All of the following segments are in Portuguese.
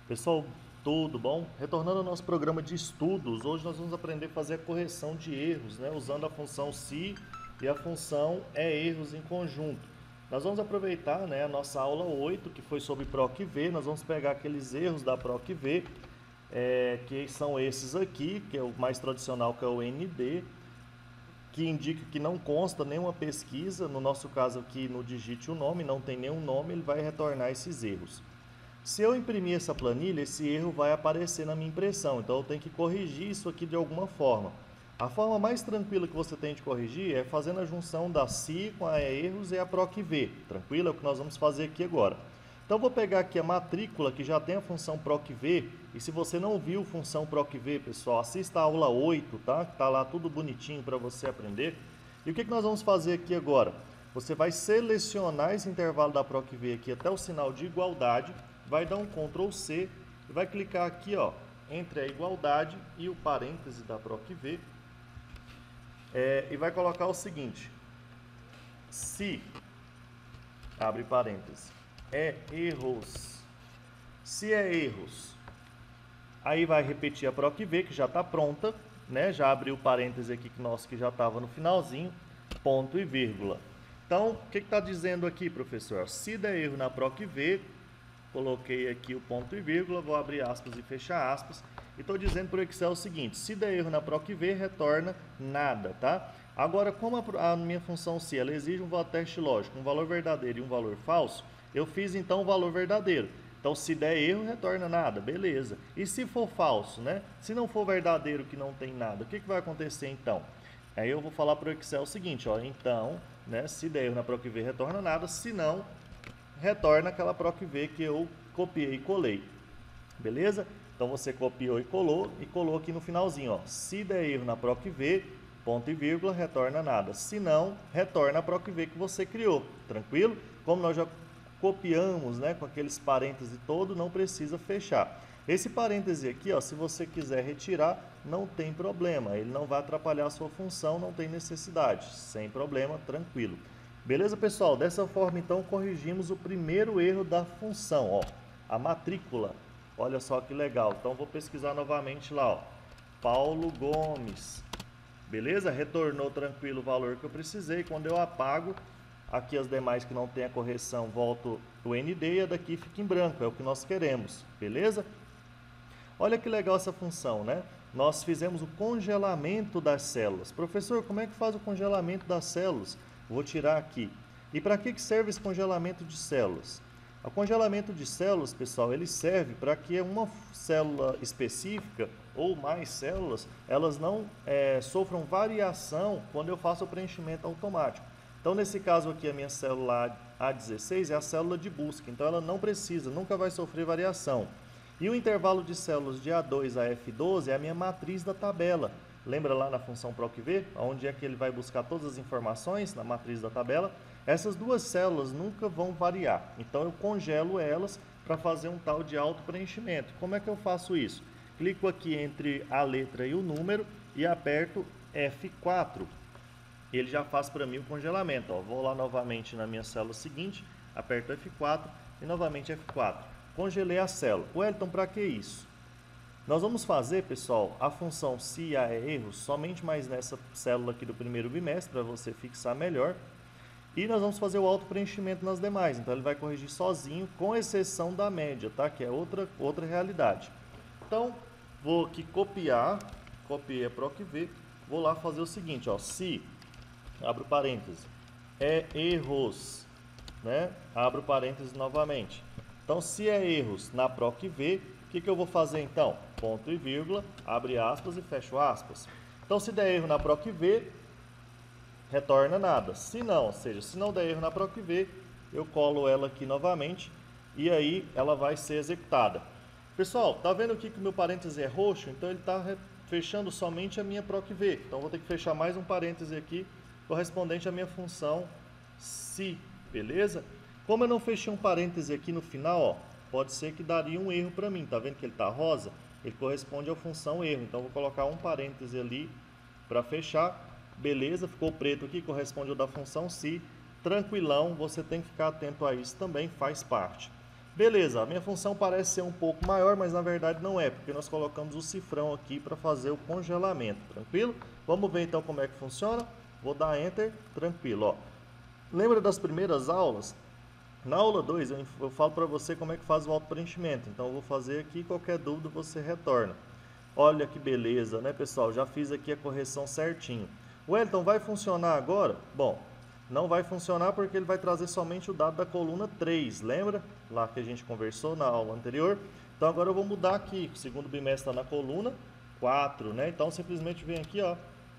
Pessoal, tudo bom? Retornando ao nosso programa de estudos, hoje nós vamos aprender a fazer a correção de erros, né? Usando a função se e a função erros em conjunto. Nós vamos aproveitar, né, a nossa aula 8, que foi sobre PROC-V, nós vamos pegar aqueles erros da PROC-V, que são esses aqui, que é o mais tradicional, que é o ND, que indica que não consta nenhuma pesquisa, no nosso caso aqui no Digite o Nome, não tem nenhum nome, ele vai retornar esses erros. Se eu imprimir essa planilha, esse erro vai aparecer na minha impressão, então eu tenho que corrigir isso aqui de alguma forma. A forma mais tranquila que você tem de corrigir é fazendo a junção da CI com a erros e a PROC-V, tranquilo? É o que nós vamos fazer aqui agora. Então vou pegar aqui a matrícula que já tem a função PROC-V, e se você não viu função PROC-V, pessoal, assista a aula 8, tá? Que tá lá tudo bonitinho para você aprender. E o que nós vamos fazer aqui agora? Você vai selecionar esse intervalo da PROC-V aqui até o sinal de igualdade, vai dar um Ctrl C e vai clicar aqui, ó, entre a igualdade e o parêntese da PROC-V, e vai colocar o seguinte: se, abre parêntese, erros. Se erros, aí vai repetir a PROC-V, que já está pronta, né? Já abriu o parêntese aqui que nosso que já estava no finalzinho, ponto e vírgula. Então, o que está dizendo aqui, professor? Se der erro na PROC-V, coloquei aqui o ponto e vírgula, vou abrir aspas e fechar aspas, e estou dizendo para o Excel o seguinte: se der erro na PROC-V, retorna nada, tá? Agora, como a minha função se ela exige um teste lógico, um valor verdadeiro e um valor falso, eu fiz então o valor verdadeiro. Então, se der erro, retorna nada, beleza. E se for falso, né? Se não for verdadeiro, que não tem nada, o que vai acontecer então? Aí eu vou falar para o Excel o seguinte, ó, então, né, se der erro na PROC-V, retorna nada, se não, retorna aquela PROC-V que eu copiei e colei, beleza? Então você copiou e colou aqui no finalzinho, ó. Se der erro na PROC-V, ponto e vírgula, retorna nada. Se não, retorna a PROC-V que você criou, tranquilo? Como nós já copiamos, né, com aqueles parênteses todo, não precisa fechar. Esse parêntese aqui, ó, se você quiser retirar, não tem problema, ele não vai atrapalhar a sua função, não tem necessidade, sem problema, tranquilo. Beleza, pessoal? Dessa forma, então, corrigimos o primeiro erro da função, ó, a matrícula. Olha só que legal. Então, vou pesquisar novamente lá, ó, Paulo Gomes. Beleza? Retornou tranquilo o valor que eu precisei. Quando eu apago, aqui as demais que não tem a correção, volto o ND e a daqui fica em branco. É o que nós queremos. Beleza? Olha que legal essa função, né? Nós fizemos o congelamento das células. Professor, como é que faz o congelamento das células? Vou tirar aqui. E para que serve esse congelamento de células? O congelamento de células, pessoal, ele serve para que uma célula específica ou mais células, elas não sofram variação quando eu faço o preenchimento automático. Então, nesse caso aqui, a minha célula A16 é a célula de busca, então ela não precisa, nunca vai sofrer variação. E o intervalo de células de A2 a F12 é a minha matriz da tabela. Lembra lá na função PROC-V, onde é que ele vai buscar todas as informações na matriz da tabela? Essas duas células nunca vão variar, então eu congelo elas para fazer um tal de auto-preenchimento. Como é que eu faço isso? Clico aqui entre a letra e o número e aperto F4. Ele já faz para mim o congelamento. Ó, vou lá novamente na minha célula seguinte, aperto F4 e novamente F4. Congelei a célula. Wellington, para que isso? Nós vamos fazer, pessoal, a função se há erros somente mais nessa célula aqui do primeiro bimestre, para você fixar melhor. E nós vamos fazer o auto-preenchimento nas demais. Então, ele vai corrigir sozinho, com exceção da média, tá? Que é outra realidade. Então, vou aqui copiei a PROC-V, vou lá fazer o seguinte, ó, se, abro parênteses, erros, né? Abro parênteses novamente. Então, se é erros na PROC-V, o que eu vou fazer então? Ponto e vírgula, abre aspas e fecho aspas. Então, se der erro na PROC-V, retorna nada. Se não, ou seja, se não der erro na PROC-V, eu colo ela aqui novamente e aí ela vai ser executada. Pessoal, tá vendo aqui que o meu parêntese é roxo? Então, ele está fechando somente a minha PROC-V. Então, vou ter que fechar mais um parêntese aqui correspondente à minha função se, beleza? Como eu não fechei um parêntese aqui no final, ó, pode ser que daria um erro para mim. Tá vendo que ele está rosa? Ele corresponde à função erro. Então, vou colocar um parêntese ali para fechar. Beleza, ficou preto aqui, corresponde ao da função se. Tranquilão, você tem que ficar atento a isso também, faz parte. Beleza, a minha função parece ser um pouco maior, mas na verdade não é, porque nós colocamos o cifrão aqui para fazer o congelamento, tranquilo? Vamos ver então como é que funciona. Vou dar Enter, tranquilo, ó. Lembra das primeiras aulas? Na aula 2 eu falo para você como é que faz o auto-preenchimento, então eu vou fazer aqui, qualquer dúvida você retorna. Olha que beleza, né, pessoal? Já fiz aqui a correção certinho. Wellington, vai funcionar agora? Bom, não vai funcionar porque ele vai trazer somente o dado da coluna 3, lembra? Lá que a gente conversou na aula anterior. Então agora eu vou mudar aqui, o segundo bimestre está na coluna 4, né? Então simplesmente vem aqui, ó,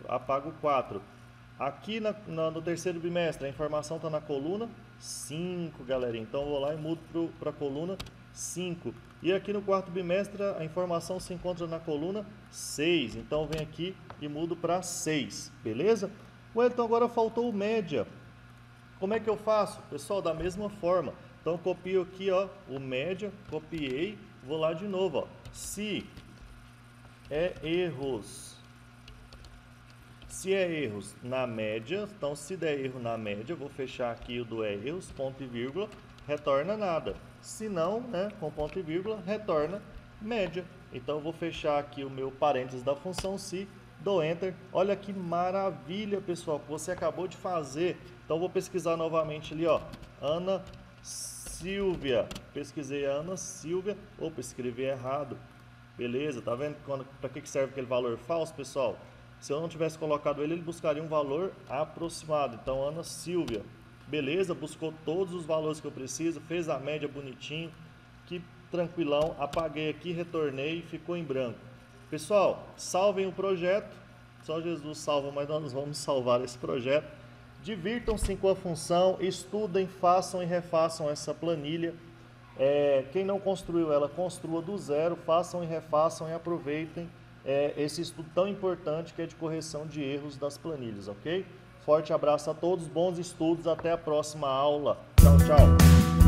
apago o 4. Aqui no terceiro bimestre a informação está na coluna 5, galerinha. Então eu vou lá e mudo para a coluna 5. E aqui no quarto bimestre a informação se encontra na coluna 6. Então eu venho aqui e mudo para 6, beleza? Então agora faltou o média. Como é que eu faço? Pessoal, da mesma forma. Então eu copio aqui, ó, o média, copiei, vou lá de novo, ó. Se é erros na média, então se der erro na média, vou fechar aqui o do erros, ponto e vírgula, retorna nada. Se não, né, com ponto e vírgula, retorna média. Então eu vou fechar aqui o meu parênteses da função se, dou Enter. Olha que maravilha, pessoal, que você acabou de fazer. Então eu vou pesquisar novamente ali, ó, Ana Silvia. Pesquisei a Ana Silvia. Opa, escrevi errado. Beleza, tá vendo para que serve aquele valor falso, pessoal? Se eu não tivesse colocado ele buscaria um valor aproximado. Então, Ana Silvia. Beleza, buscou todos os valores que eu preciso, fez a média bonitinho. Que tranquilão. Apaguei aqui, retornei e ficou em branco. Pessoal, salvem o projeto. Só Jesus salva, mas nós vamos salvar esse projeto. Divirtam-se com a função, estudem, façam e refaçam essa planilha. Quem não construiu ela, construa do zero, façam e refaçam e aproveitem esse estudo tão importante que é de correção de erros das planilhas, ok? Forte abraço a todos, bons estudos, até a próxima aula. Tchau, tchau!